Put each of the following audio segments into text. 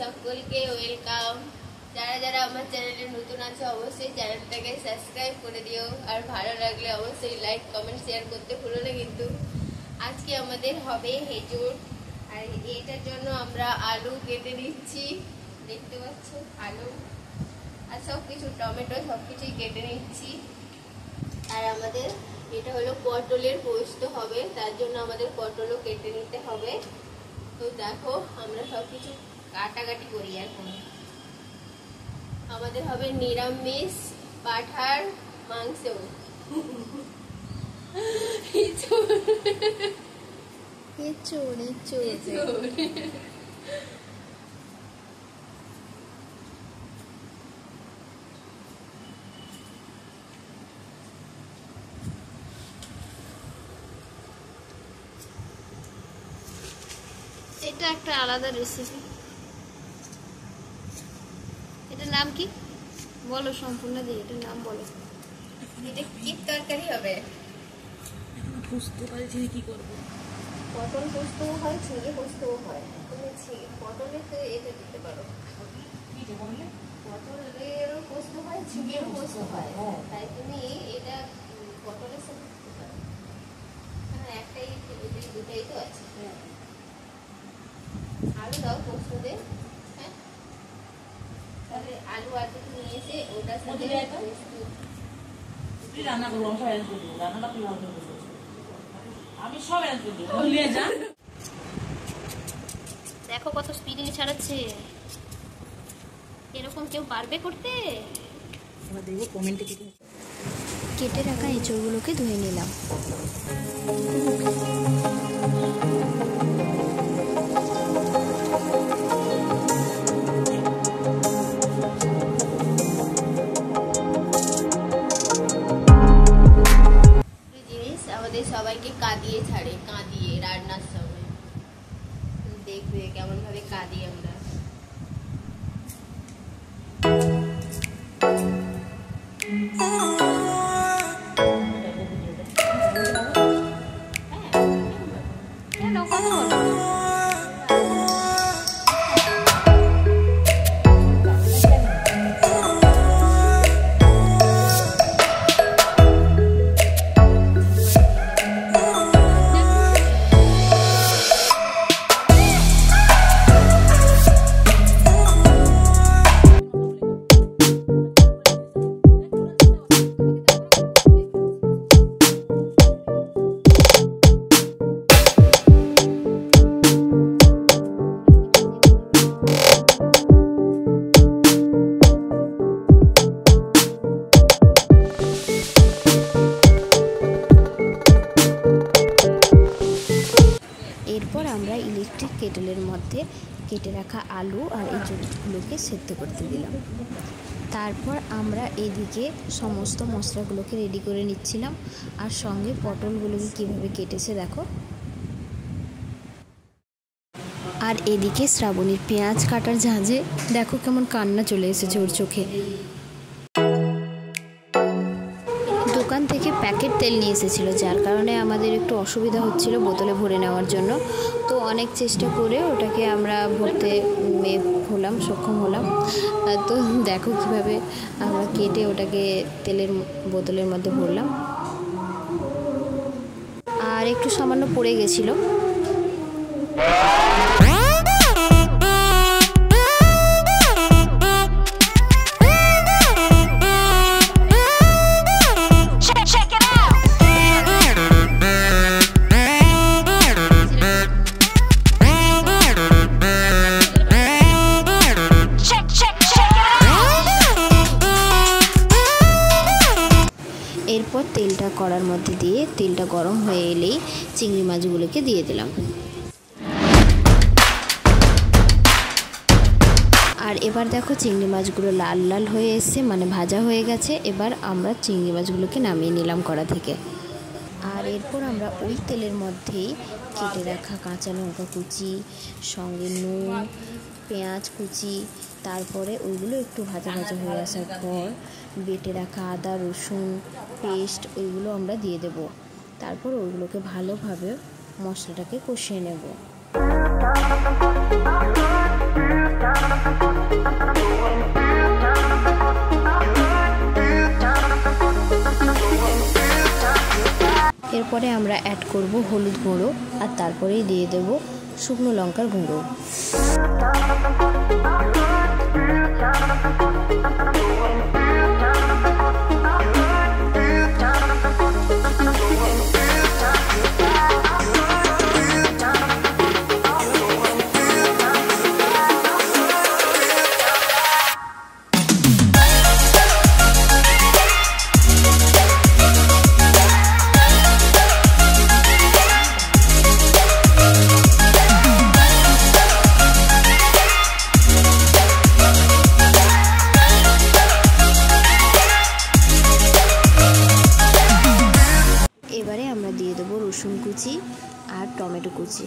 সকলকে ওয়েলকাম। যারা যারা আমার চ্যানেলে নতুন আছে অবশ্যই চ্যানেলটাকে সাবস্ক্রাইব করে দিও, আর ভালো লাগলে অবশ্যই লাইক কমেন্ট শেয়ার করতে ভুলো না কিন্তু। আজকে আমাদের হবে হেজুর, আর এইটার জন্য আমরা আলু কেটে নিচ্ছি, দেখতে পাচ্ছ আলু আর সব কিছু, টমেটো সব কিছুই কেটে নিচ্ছি। আর আমাদের এটা হলো পটলের পোস্ত হবে, তার জন্য আমাদের পটলও কেটে নিতে হবে। তো দেখো আমরা সব কিছু কাটাকাটি করি। এখন আমাদের হবে নিরামিষ পাঠার মাংস। এটা একটা আলাদা রেসিপি। এটার নাম কি বলো, সম্পূর্ণ দিয়ে এটার নাম বলো। এটা কি তরকারি হবে? বুঝতে পারছি কি করব। পটল পোস্তও হয়, ঝিঙে পোস্তও হয়। তুমি পটলে তো এটা দিতে পারো, পটলেরও পোস্ত হয়, ঝিঙেরও পোস্ত হয়, তাই তুমি এটা পটলের সাথে দিতে পারো। একটাই দুটাই তো আছে। আলু দাও পোস্ত দে। হ্যাঁ, তাহলে আলু আর কিছু নিয়ে এসে ওটার সাথে রান্না করবো। আমি সব অ্যারেঞ্জ করে দেবো, রান্নাটা তুই ভালো করে করবো। আমি সব অ্যারেঞ্জ করে দেবো, নিয়ে যা। দেখো কত স্পিডিং ছাড়াচ্ছে, এরকম কেউ পারবে করতে? এবার দেখবো কমেন্টে কেটে রাখা এঁচড়গুলোকে ধুয়ে নিলাম। আমাদের সবাইকে কাঁদিয়ে ছাড়ে, কাঁদিয়ে রান্নার সময় দেখবে কেমন ভাবে কাঁদি আমরা। এরপর আমরা ইলেকট্রিক কেটেলের মধ্যে কেটে রাখা আলু আর এঁচড়গুলোকে সেদ্ধ করতে দিলাম। তারপর আমরা এদিকে সমস্ত মশলাগুলোকে রেডি করে নিচ্ছিলাম, আর সঙ্গে পটলগুলোকে কীভাবে কেটেছে দেখো। আর এদিকে শ্রাবণীর পেঁয়াজ কাটার ঝাঁঝে দেখো কেমন কান্না চলে এসেছে ওর চোখে। দোকান থেকে প্যাকেট তেল নিয়ে এসেছিল, যার কারণে আমাদের একটু অসুবিধা হচ্ছিল বোতলে ভরে নেওয়ার জন্য। তো অনেক চেষ্টা করে ওটাকে আমরা ভরতে সক্ষম হলাম। তো দেখো কিভাবে আমরা কেটে ওটাকে তেলের বোতলের মধ্যে ভরলাম। আর একটু সামান্য পড়ে গেছিলো। এরপর তেলটা কড়ার মধ্যে দিয়ে তেলটা গরম হয়ে এলেই চিংড়ি মাছগুলোকে দিয়ে দিলাম। আর এবার দেখো চিংড়ি মাছগুলো লাল লাল হয়ে এসছে, মানে ভাজা হয়ে গেছে। এবার আমরা চিংড়ি মাছগুলোকে নামিয়ে নিলাম কড়া থেকে। আর এরপর আমরা ওই তেলের মধ্যেই কেটে রাখা কাঁচা লঙ্কা কুচি, সঙ্গে নুন, পেঁয়াজ কুচি, তারপরে ওইগুলো একটু ভাজা ভাজা হয়ে আসার পর বেটে রাখা আদা রসুন পেস্ট ওইগুলো আমরা দিয়ে দেব। তারপর ওইগুলোকে ভালোভাবে মশলাটাকে কষিয়ে নেব। এরপরে আমরা অ্যাড করব হলুদ গুঁড়ো, আর তারপরেই দিয়ে দেব শুকনো লঙ্কার গুঁড়ো। এবারে আমরা দিয়ে দেবো রসুন কুচি আর টমেটো কুচি।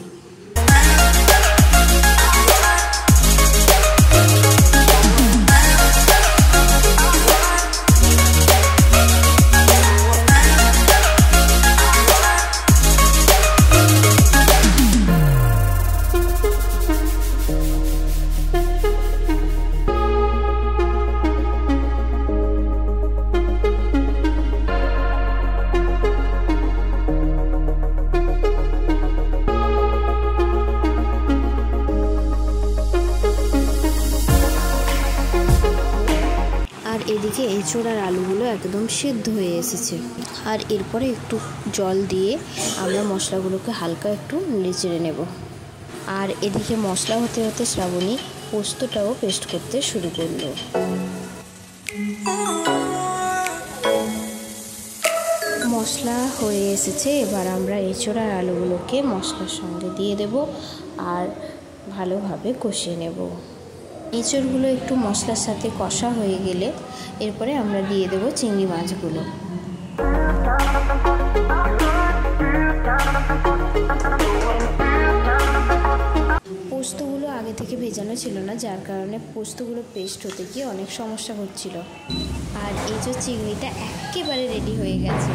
আর এদিকে এঁচোড় আর আলুগুলো একদম সেদ্ধ হয়ে এসেছে। আর এরপরে একটু জল দিয়ে আমরা মশলাগুলোকে হালকা একটু নেড়ে নেব। আর এদিকে মশলা হতে হতে শ্রাবণী পোস্তটাও পেস্ট করতে শুরু করলো। মশলা হয়ে এসেছে, এবার আমরা এঁচোড় আর আলুগুলোকে মশলার সঙ্গে দিয়ে দেব আর ভালোভাবে কষিয়ে নেব। এঁচোড়গুলো একটু মশলার সাথে কষা হয়ে গেলে এরপরে আমরা দিয়ে দেব চিংড়ি মাছগুলো। পোস্তগুলো আগে থেকে ভেজানো ছিল না, যার কারণে পোস্তগুলো পেস্ট হতে গিয়ে অনেক সমস্যা হচ্ছিল। আর এই যে চিংড়িটা একেবারে রেডি হয়ে গেছে।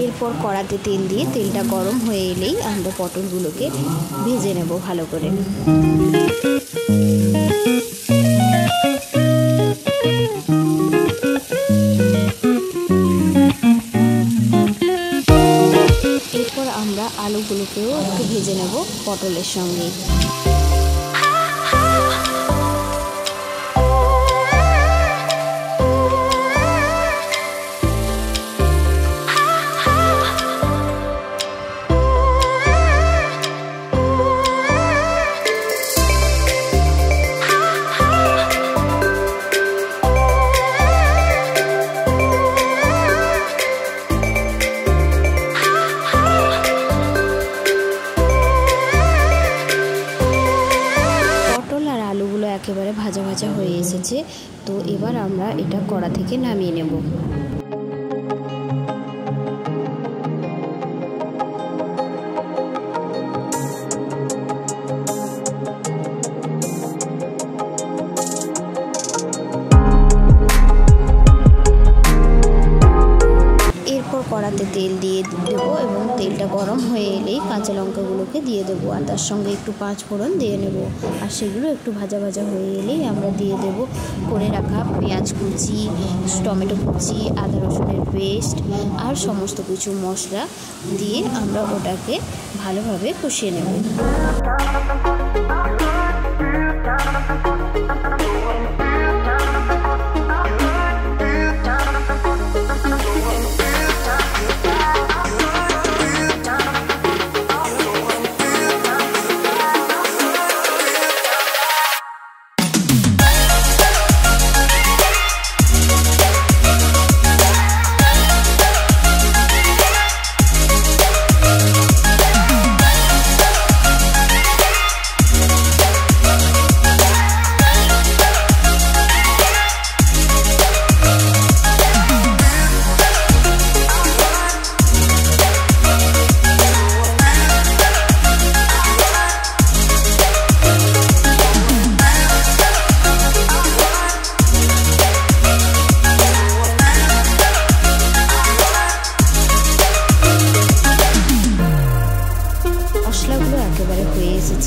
এরপর কড়াতে তেল দিয়ে তেলটা গরম হয়ে এলেই আমরা পটলগুলোকে ভেজে নেব ভালো করে। এরপর আমরা আলুগুলোকেও একটু ভেজে নেব পটলের সঙ্গে। একেবারে ভাজা ভাজা হয়ে এসেছে, তো এবার আমরা এটা কড়া থেকে নামিয়ে নেব। এরপর কড়াতে তেল দিয়ে দেবো এবং তেলটা গরম হয়ে এলেই কাঁচা লঙ্কাগুলোকে দিয়ে দেবো আর তার সঙ্গে একটু পাঁচ ফোড়ন দিয়ে নেব। আর সেগুলো একটু ভাজা ভাজা হয়ে এলেই আমরা দিয়ে দেব করে রাখা পেঁয়াজ কুচি, টমেটো কুচি, আদা রসুনের পেস্ট আর সমস্ত কিছু মশলা দিয়ে আমরা ওটাকে ভালোভাবে কষিয়ে নেব।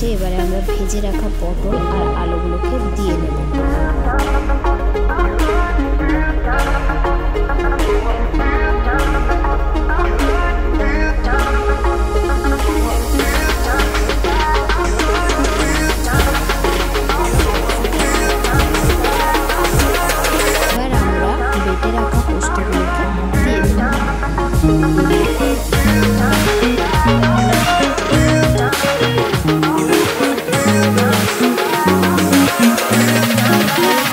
গেছে। এবারে আমরা ভেজে রাখা পটল আর আলুগুলোকে দিয়ে নেব।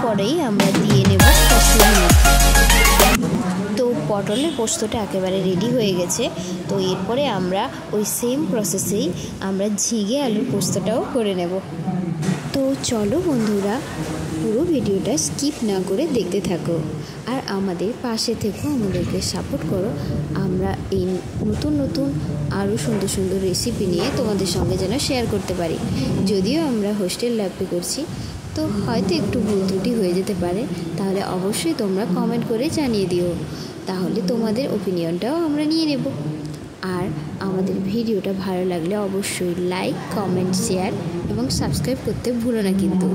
পরেই আমরা দিয়ে নেব কসুরি মেথি। তো পটলের পোস্তটা একেবারে রেডি হয়ে গেছে। তো এরপরে আমরা ওই সেম প্রসেসেই আমরা ঝিঙে আলুর পোস্তটাও করে নেব। তো চলো বন্ধুরা, পুরো ভিডিওটা স্কিপ না করে দেখতে থাকো আর আমাদের পাশে থেকেও আমাদেরকে সাপোর্ট করো। আমরা এই নতুন নতুন আরও সুন্দর সুন্দর রেসিপি নিয়ে তোমাদের সঙ্গে যেন শেয়ার করতে পারি। যদিও আমরা হোস্টেল লাইফে করছি, তো হয়তো একটু ভুল ত্রুটি হয়ে যেতে পারে, তাহলে অবশ্যই তোমরা কমেন্ট করে জানিয়ে দিও, তাহলে তোমাদের ওপিনিয়নটাও আমরা নিয়ে নেব। আর আমাদের ভিডিওটা ভালো লাগলে অবশ্যই লাইক, কমেন্ট, শেয়ার এবং সাবস্ক্রাইব করতে ভুলো না কিন্তু।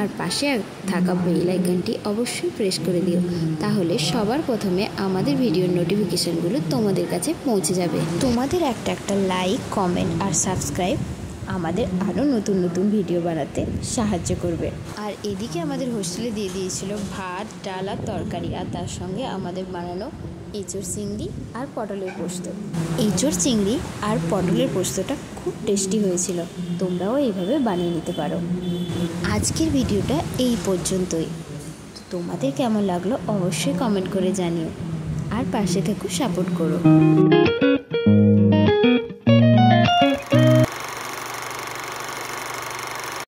আর পাশে থাকা বেল আইকনটি অবশ্যই প্রেস করে দিও, তাহলে সবার প্রথমে আমাদের ভিডিওর নোটিফিকেশানগুলো তোমাদের কাছে পৌঁছে যাবে। তোমাদের একটা লাইক, কমেন্ট আর সাবস্ক্রাইব আমাদের আরও নতুন নতুন ভিডিও বানাতে সাহায্য করবে। আর এদিকে আমাদের হোস্টেলে দিয়ে দিয়েছিল ভাত, ডাল আর তরকারি, আর তার সঙ্গে আমাদের বানানো এঁচোড় চিংড়ি আর পটলের পোস্ত। এঁচোড় চিংড়ি আর পটলের পোস্তটা খুব টেস্টি হয়েছিল, তোমরাও এইভাবে বানিয়ে নিতে পারো। আজকের ভিডিওটা এই পর্যন্তই। তোমাদের কেমন লাগলো অবশ্যই কমেন্ট করে জানিও, আর পাশে থেকেও সাপোর্ট করো।